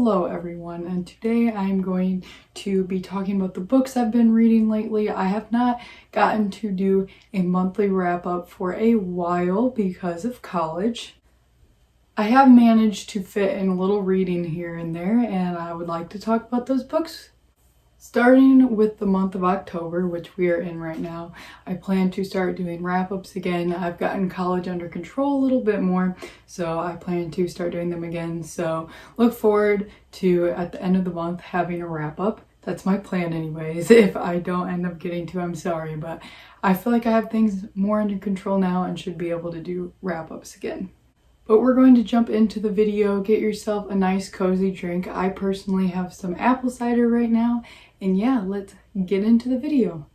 Hello everyone, and today I'm going to be talking about the books I've been reading lately. I have not gotten to do a monthly wrap up for a while because of college. I have managed to fit in a little reading here and there, and I would like to talk about those books. Starting with the month of October, which we are in right now, I plan to start doing wrap-ups again. I've gotten college under control a little bit more, so I plan to start doing them again. So look forward to, at the end of the month, having a wrap-up. That's my plan anyways. If I don't end up getting to, I'm sorry, but I feel like I have things more under control now and should be able to do wrap-ups again. But we're going to jump into the video. Get yourself a nice cozy drink. I personally have some apple cider right now. And yeah, let's get into the video.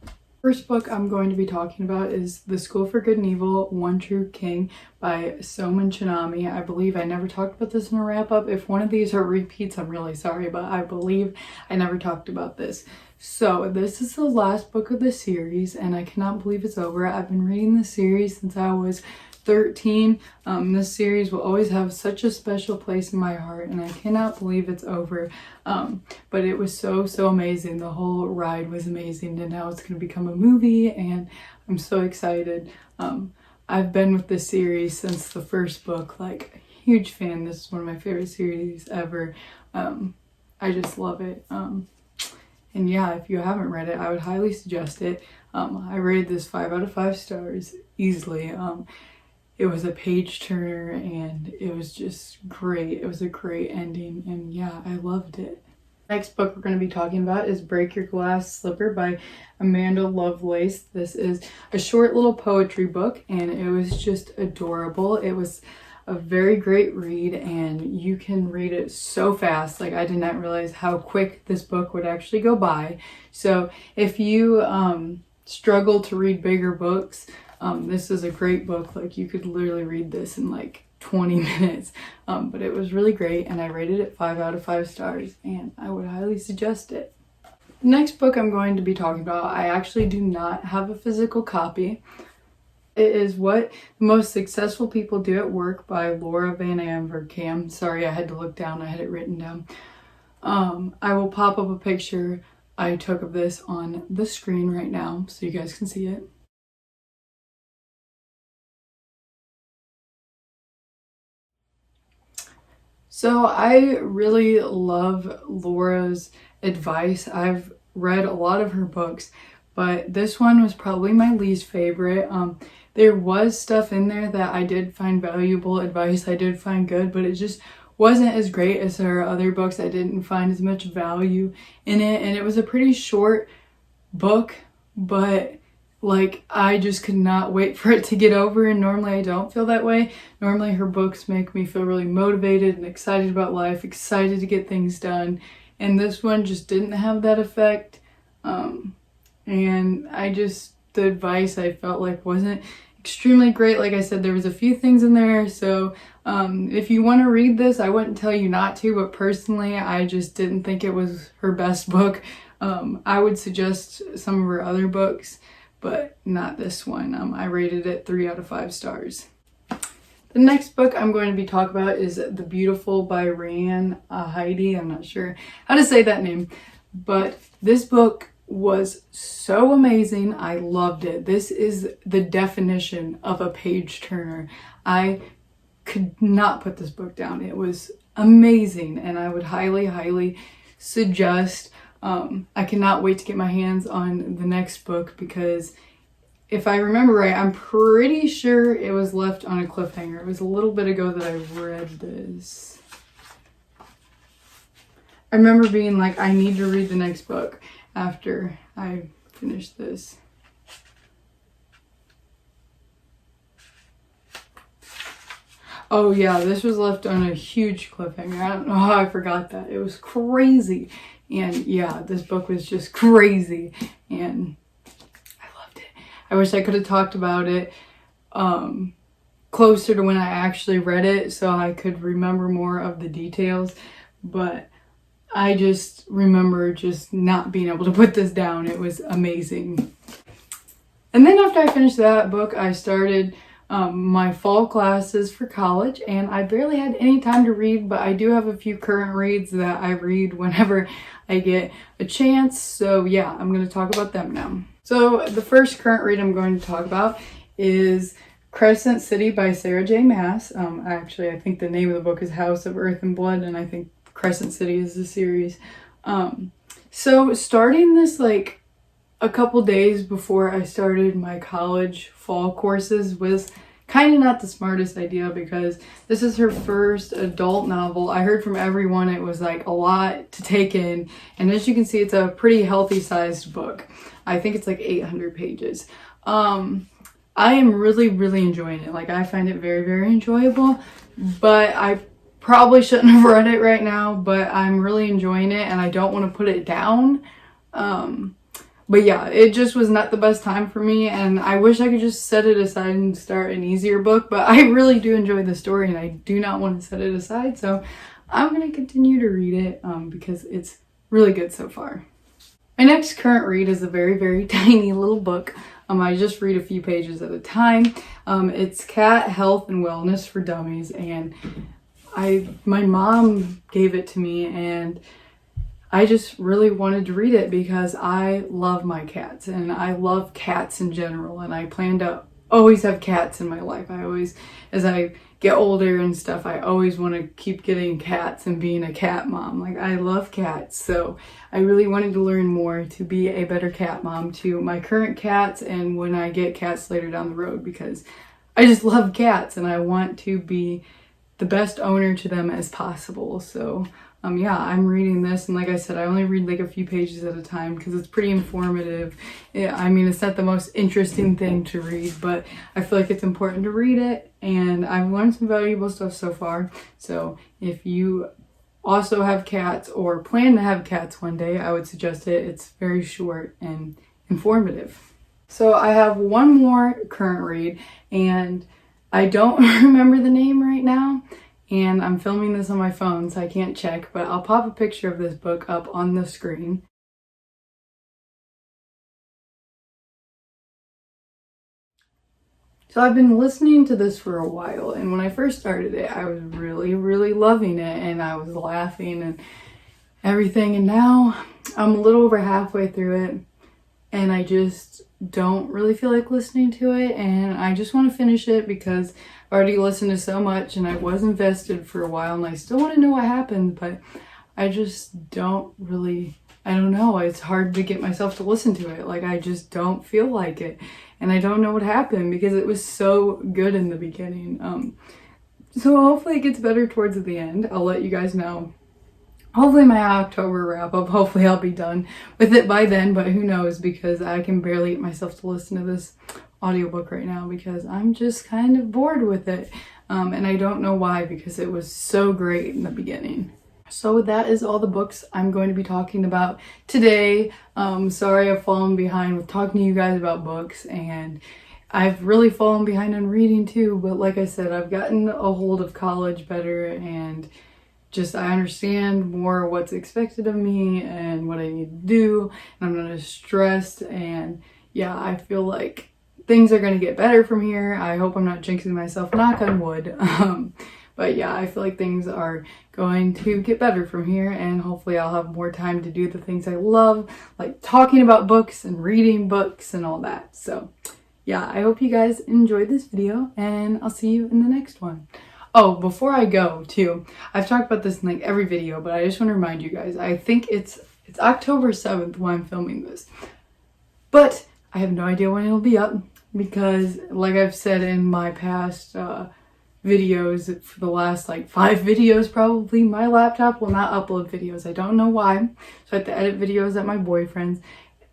First book I'm going to be talking about is The School for Good and Evil, One True King by Soman Chanami. I believe I never talked about this in a wrap-up. If one of these are repeats, I'm really sorry, but I believe I never talked about this. So this is the last book of the series, and I cannot believe it's over. I've been reading the series since I was 13. This series will always have such a special place in my heart, and I cannot believe it's over. But it was so amazing. The whole ride was amazing, and now it's going to become a movie, and I'm so excited. I've been with this series since the first book, like huge fan. This is one of my favorite series ever. I just love it. And yeah, if you haven't read it, I would highly suggest it. I rated this 5 out of 5 stars easily. It was a page turner and it was just great. It was a great ending, and yeah, I loved it. Next book we're going to be talking about is Break Your Glass Slipper by Amanda Lovelace. This is a short little poetry book, and it was just adorable. It was a very great read, and you can read it so fast. Like, I did not realize how quick this book would actually go by. So if you struggle to read bigger books, this is a great book. Like, you could literally read this in like 20 minutes. But it was really great, and I rated it 5 out of 5 stars, and I would highly suggest it. Next book I'm going to be talking about, I actually do not have a physical copy. It is What the Most Successful People Do at Work by Laura Van Avercam. Sorry, I had to look down. I had it written down. I will pop up a picture I took of this on the screen right now so you guys can see it. So I really love Laura's advice. I've read a lot of her books, but this one was probably my least favorite. There was stuff in there that I did find valuable advice, I did find good, but it just wasn't as great as her other books. I didn't find as much value in it, and it was a pretty short book, but like, I just could not wait for it to get over, and normally I don't feel that way. Normally her books make me feel really motivated and excited about life, excited to get things done, and this one just didn't have that effect. And the advice I felt like wasn't extremely great. Like I said, there was a few things in there, so if you want to read this, I wouldn't tell you not to, but personally I just didn't think it was her best book. I would suggest some of her other books, but not this one. I rated it 3 out of 5 stars. The next book I'm going to be talking about is The Beautiful by Ryan Heidi. I'm not sure how to say that name, but this book was so amazing. I loved it. This is the definition of a page turner. I could not put this book down. It was amazing, and I would highly suggest. I cannot wait to get my hands on the next book, because if I remember right, I'm pretty sure it was left on a cliffhanger. It was a little bit ago that I read this. I remember being like, I need to read the next book after I finish this. Oh yeah, this was left on a huge cliffhanger. I don't know how I forgot that. It was crazy. And yeah, this book was just crazy, and I loved it. I wish I could have talked about it closer to when I actually read it so I could remember more of the details, but I just remember just not being able to put this down. It was amazing. And then after I finished that book, I started my fall classes for college, and I barely had any time to read, but I do have a few current reads that I read whenever I get a chance. So yeah, I'm going to talk about them now. So the first current read I'm going to talk about is Crescent City by Sarah J. Maas. Actually, I think the name of the book is House of Earth and Blood, and I think Crescent City is the series. So starting this like a couple days before I started my college fall courses was kind of not the smartest idea, because this is her first adult novel. I heard from everyone it was like a lot to take in, and as you can see, it's a pretty healthy sized book. I think it's like 800 pages. I am really enjoying it. Like, I find it very enjoyable, but I probably shouldn't have read it right now, but I'm really enjoying it and I don't want to put it down. But yeah, it just was not the best time for me, and I wish I could just set it aside and start an easier book, but I really do enjoy the story and I do not want to set it aside, so I'm going to continue to read it because it's really good so far. My next current read is a very tiny little book. I just read a few pages at a time. It's Cat Health and Wellness for Dummies, and my mom gave it to me, and I just really wanted to read it because I love my cats and I love cats in general, and I plan to always have cats in my life. As I get older and stuff, I always want to keep getting cats and being a cat mom. Like, I love cats, so I really wanted to learn more to be a better cat mom to my current cats and when I get cats later down the road, because I just love cats and I want to be the best owner to them as possible. So yeah, I'm reading this, and like I said, I only read like a few pages at a time because it's pretty informative. I mean, it's not the most interesting thing to read, but I feel like it's important to read it, and I've learned some valuable stuff so far. So if you also have cats or plan to have cats one day, I would suggest it. It's very short and informative. So I have one more current read, and I don't remember the name right now. And I'm filming this on my phone, so I can't check, but I'll pop a picture of this book up on the screen. So I've been listening to this for a while, and when I first started it, I was really loving it, and I was laughing and everything, and now I'm a little over halfway through it, and I just don't really feel like listening to it, and I just want to finish it because I've already listened to so much and I was invested for a while, and I still want to know what happened, but I just don't really, I don't know, it's hard to get myself to listen to it. Like, I just don't feel like it, and I don't know what happened because it was so good in the beginning. So hopefully it gets better towards the end. I'll let you guys know. Hopefully my October wrap up, hopefully I'll be done with it by then, but who knows, because I can barely get myself to listen to this audiobook right now because I'm just kind of bored with it. And I don't know why, because it was so great in the beginning. So that is all the books I'm going to be talking about today. Sorry I've fallen behind with talking to you guys about books, and I've really fallen behind on reading too, but like I said, I've gotten a hold of college better, and just I understand more what's expected of me and what I need to do, and I'm not as stressed, and yeah, I feel like things are going to get better from here. I hope I'm not jinxing myself, knock on wood. But yeah, I feel like things are going to get better from here, and hopefully I'll have more time to do the things I love, like talking about books and reading books and all that. So yeah, I hope you guys enjoyed this video, and I'll see you in the next one. Oh, before I go too, I've talked about this in like every video, but I just want to remind you guys, I think it's October 7th when I'm filming this, but I have no idea when it'll be up, because like I've said in my past videos, for the last like 5 videos probably, my laptop will not upload videos. I don't know why, so I have to edit videos at my boyfriend's,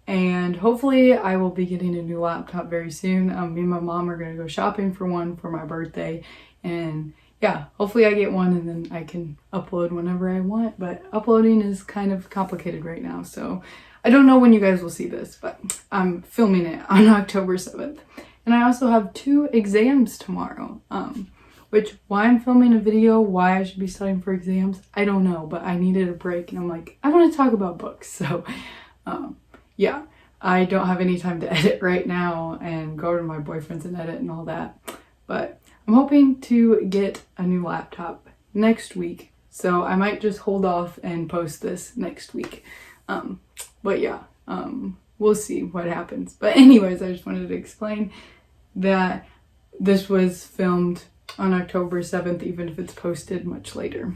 and hopefully I will be getting a new laptop very soon. Me and my mom are going to go shopping for one for my birthday, and yeah, hopefully I get one and then I can upload whenever I want, but uploading is kind of complicated right now, so I don't know when you guys will see this, but I'm filming it on October 7th. And I also have 2 exams tomorrow, which why I'm filming a video, why I should be studying for exams, I don't know, but I needed a break, and I'm like, I want to talk about books, so yeah, I don't have any time to edit right now and go to my boyfriend's and edit and all that. But I'm hoping to get a new laptop next week, so I might just hold off and post this next week. But yeah, we'll see what happens. But anyways, I just wanted to explain that this was filmed on October 7th, even if it's posted much later.